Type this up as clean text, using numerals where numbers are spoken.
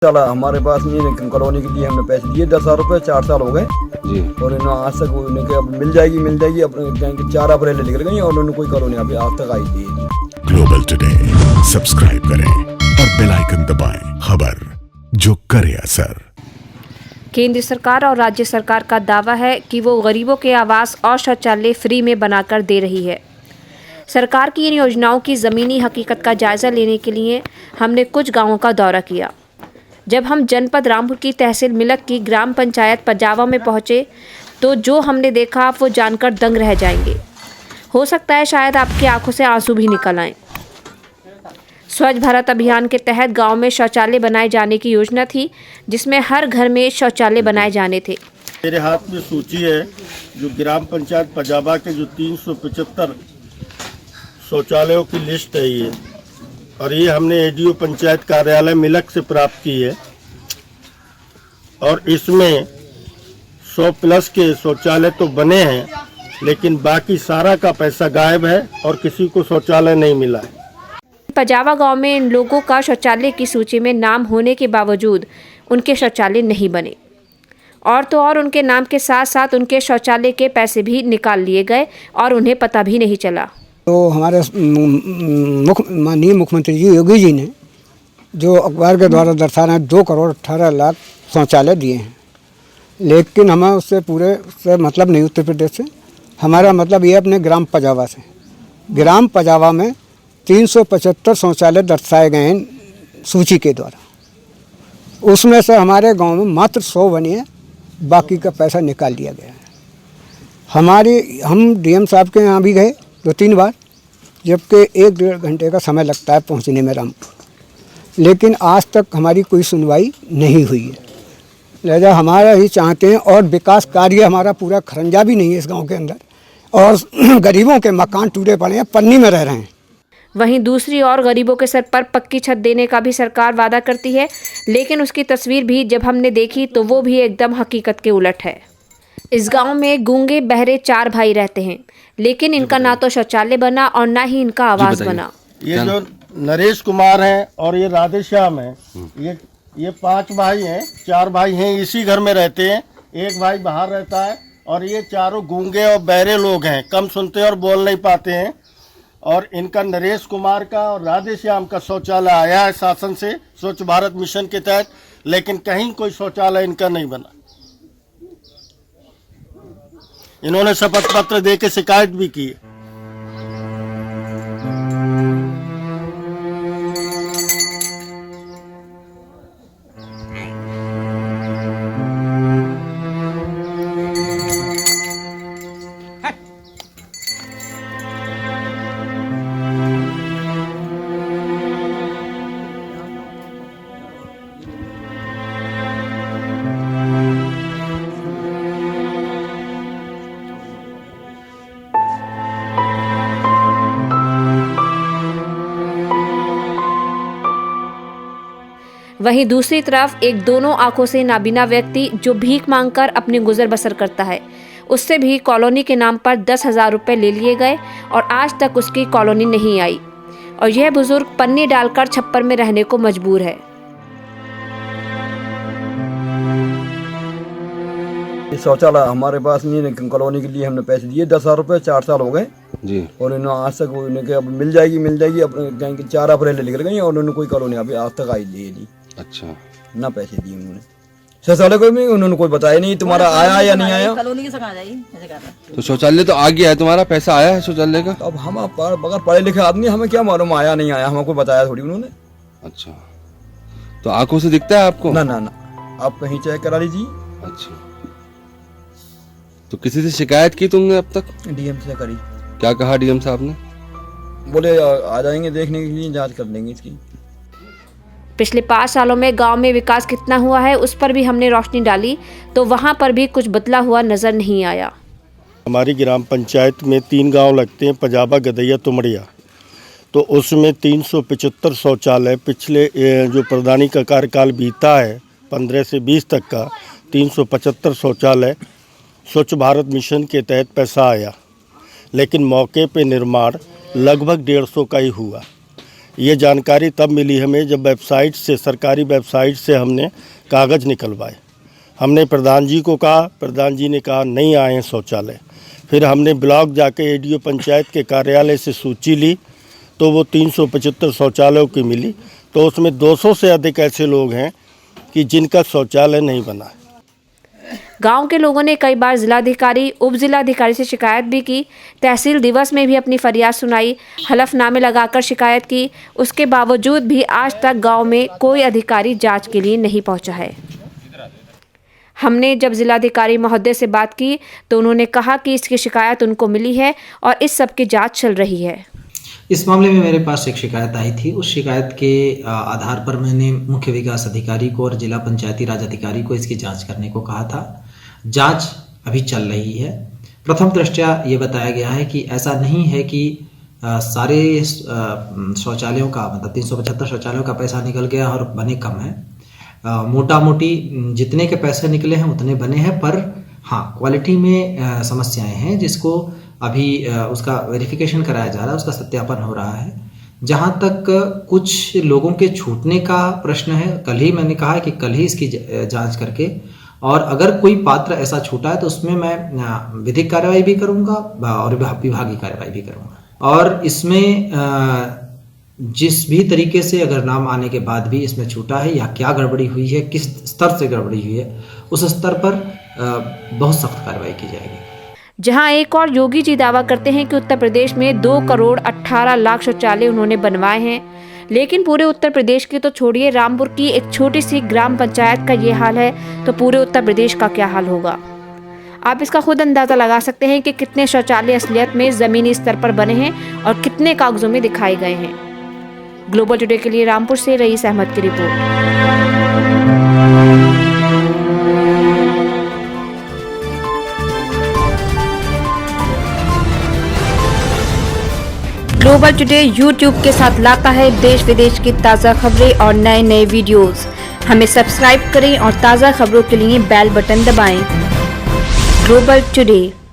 चला हमारे पास नहीं, लेकिन कॉलोनी के लिए हमने पैसे दिए 10,000 रुपये, 4 साल हो गए जी। और इन्होंने आज तक उन्हें अब मिल जाएगी अपने 4 अप्रैल निकल गई और उन्होंने कोई कॉलोनी अभी आज तक आई थी। ग्लोबल टुडे सब्सक्राइब करें और बेल आइकन दबाएं, खबर जो करे असर। केंद्र सरकार और राज्य सरकार का दावा है कि वो गरीबों के आवास और शौचालय फ्री में बनाकर दे रही है। सरकार की इन योजनाओं की ज़मीनी हकीकत का जायज़ा लेने के लिए हमने कुछ गांवों का दौरा किया। जब हम जनपद रामपुर की तहसील मिलक की ग्राम पंचायत पजावा में पहुंचे तो जो हमने देखा आप वो जानकर दंग रह जाएंगे। हो सकता है शायद आपकी आंखों से आंसू भी निकल आएं। स्वच्छ भारत अभियान के तहत गांव में शौचालय बनाए जाने की योजना थी, जिसमें हर घर में शौचालय बनाए जाने थे। मेरे हाथ में सूची है जो ग्राम पंचायत पजाबा के जो 375 शौचालयों की लिस्ट है ये, और ये हमने एडीओ पंचायत कार्यालय मिलक से प्राप्त की है। और इसमें 100+ के शौचालय तो बने हैं, लेकिन बाकी सारा का पैसा गायब है और किसी को शौचालय नहीं मिला है। पजावा गांव में इन लोगों का शौचालय की सूची में नाम होने के बावजूद उनके शौचालय नहीं बने, और तो और उनके नाम के साथ साथ उनके शौचालय के पैसे भी निकाल लिए गए और उन्हें पता भी नहीं चला। तो हमारे माननीय मुख्यमंत्री जी योगी जी ने जो अखबार के द्वारा दर्शाना 2,18,00,000 शौचालय दिए हैं, लेकिन हमें उससे पूरे से मतलब नहीं उत्तर प्रदेश से। हमारा मतलब ये अपने ग्राम पजावा से। ग्राम पजावा में 375 शौचालय दर्शाए गए हैं सूची के द्वारा। उसमें से हमारे गांव में मात्र 100 बनी है, बाकी का पैसा निकाल लिया गया है। हम डीएम साहब के यहाँ भी गए 2-3 बार, जबकि 1-1.5 घंटे का समय लगता है पहुँचने में रामपुर, लेकिन आज तक हमारी कोई सुनवाई नहीं हुई है। लिहाजा हमारा ही चाहते हैं, और विकास कार्य हमारा पूरा खरंजा भी नहीं है इस गाँव के अंदर, और गरीबों के मकान टूटे पड़े हैं, पन्नी में रह रहे हैं। वहीं दूसरी ओर गरीबों के सर पर पक्की छत देने का भी सरकार वादा करती है, लेकिन उसकी तस्वीर भी जब हमने देखी तो वो भी एकदम हकीकत के उलट है। इस गांव में गूंगे बहरे 4 भाई रहते हैं, लेकिन इनका ना तो शौचालय बना और ना ही इनका आवास बना। ये जो नरेश कुमार हैं और ये राधे श्याम है, ये 5 भाई हैं। 4 भाई हैं इसी घर में रहते हैं, 1 भाई बाहर रहता है, और ये चारों गूंगे और बहरे लोग हैं, कम सुनते और बोल नहीं पाते हैं। और इनका नरेश कुमार का और राधे श्याम का शौचालय आया है शासन से, स्वच्छ भारत मिशन के तहत, लेकिन कहीं कोई शौचालय इनका नहीं बना। इन्होंने शपथ पत्र दे के शिकायत भी की है। वहीं दूसरी तरफ एक दोनों आंखों से नाबीना व्यक्ति जो भीख मांगकर अपनी गुजर बसर करता है, उससे भी कॉलोनी के नाम पर 10,000 रुपये ले लिए गए और आज तक उसकी कॉलोनी नहीं आई, और यह बुजुर्ग पन्नी डालकर छप्पर में रहने को मजबूर है। शौचालय हमारे पास नहीं, लेकिन कॉलोनी के लिए हमने पैसे दिए 10,000 रुपये, 4 साल हो गए जी। और इन्होंने आज तक उन्हें अब मिल जाएगी अपने 4 अप्रैल निकल गई और उन्होंने कोई कॉलोनी अभी आज तक आई नहीं। अच्छा, ना पैसे दिए उन्होंने शौचालय को भी, उन्होंने कोई बताया नहीं तुम्हारा आया या नहीं आया। तो शौचालय तो आ गया है, तुम्हारा पैसा आया है शौचालय का? तो अब हम बगैर पढ़े लिखे आदमी, हमें क्या मालूम आया नहीं आया, हमें कोई बताया थोड़ी उन्होंने। अच्छा, तो आंखों से दिखता है आपको? ना ना ना, आप कहीं चेक करा लीजिए। अच्छा, तो किसी से शिकायत की तुमने अब तक? डीएम से करी। क्या कहा डीएम साहब ने? बोले आ जाएंगे देखने के लिए, जांच कर लेंगे इसकी। पिछले 5 सालों में गांव में विकास कितना हुआ है उस पर भी हमने रोशनी डाली, तो वहां पर भी कुछ बदला हुआ नजर नहीं आया। हमारी ग्राम पंचायत में 3 गांव लगते हैं, पजाबा, गदैया, तुमड़िया। तो उसमें 375 शौचालय पिछले जो प्रधानी का कार्यकाल बीता है 15 से 20 तक का, 375 शौचालय स्वच्छ भारत मिशन के तहत पैसा आया, लेकिन मौके पे निर्माण लगभग 150 का ही हुआ। ये जानकारी तब मिली हमें जब वेबसाइट से, सरकारी वेबसाइट से हमने कागज़ निकलवाए। हमने प्रधान जी को कहा, प्रधान जी ने कहा नहीं आए हैं शौचालय। फिर हमने ब्लॉक जाके एडीओ पंचायत के कार्यालय से सूची ली तो वो 375 शौचालयों की मिली। तो उसमें 200 से अधिक ऐसे लोग हैं कि जिनका शौचालय नहीं बना है। गांव के लोगों ने कई बार जिलाधिकारी, उप जिलाधिकारी से शिकायत भी की। तहसील दिवस में भी अपनी फरियाद सुनाई, हलफनामे लगाकर शिकायत की। उसके बावजूद भी आज तक गांव में कोई अधिकारी जांच के लिए नहीं पहुंचा है। हमने जब जिलाधिकारी महोदय से बात की तो उन्होंने कहा कि इसकी शिकायत उनको मिली है और इस सब की जांच चल रही है। इस मामले में मेरे पास एक शिकायत आई थी। उस शिकायत के आधार पर मैंने मुख्य विकास अधिकारी को और जिला पंचायती राज अधिकारी को इसकी जांच करने को कहा था। जांच अभी चल रही है। प्रथम दृष्टया ये बताया गया है कि ऐसा नहीं है कि सारे शौचालयों का, मतलब 375 शौचालयों का पैसा निकल गया और बने कम है। मोटा मोटी जितने के पैसे निकले हैं उतने बने हैं, पर हाँ क्वालिटी में समस्याएं हैं जिसको अभी उसका वेरिफिकेशन कराया जा रहा है, उसका सत्यापन हो रहा है। जहाँ तक कुछ लोगों के छूटने का प्रश्न है, कल ही मैंने कहा है कि कल ही इसकी जांच करके, और अगर कोई पात्र ऐसा छूटा है तो उसमें मैं विधिक कार्रवाई भी करूँगा और विभागीय कार्रवाई भी करूँगा। और इसमें जिस भी तरीके से अगर नाम आने के बाद भी इसमें छूटा है या क्या गड़बड़ी हुई है, किस स्तर से गड़बड़ी हुई है, उस स्तर पर बहुत सख्त कार्रवाई की जाएगी। जहां एक और योगी जी दावा करते हैं कि उत्तर प्रदेश में 2 करोड़ 18 लाख शौचालय उन्होंने बनवाए हैं, लेकिन पूरे उत्तर प्रदेश की तो छोड़िए, रामपुर की एक छोटी सी ग्राम पंचायत का ये हाल है तो पूरे उत्तर प्रदेश का क्या हाल होगा। आप इसका खुद अंदाज़ा लगा सकते हैं कि कितने शौचालय असलियत में ज़मीनी स्तर पर बने हैं और कितने कागजों में दिखाए गए हैं। ग्लोबल टुडे के लिए रामपुर से रईस अहमद की रिपोर्ट। ग्लोबल टुडे YouTube के साथ लाता है देश विदेश की ताज़ा खबरें और नए नए वीडियोस। हमें सब्सक्राइब करें और ताज़ा खबरों के लिए बेल बटन दबाएं। Global today.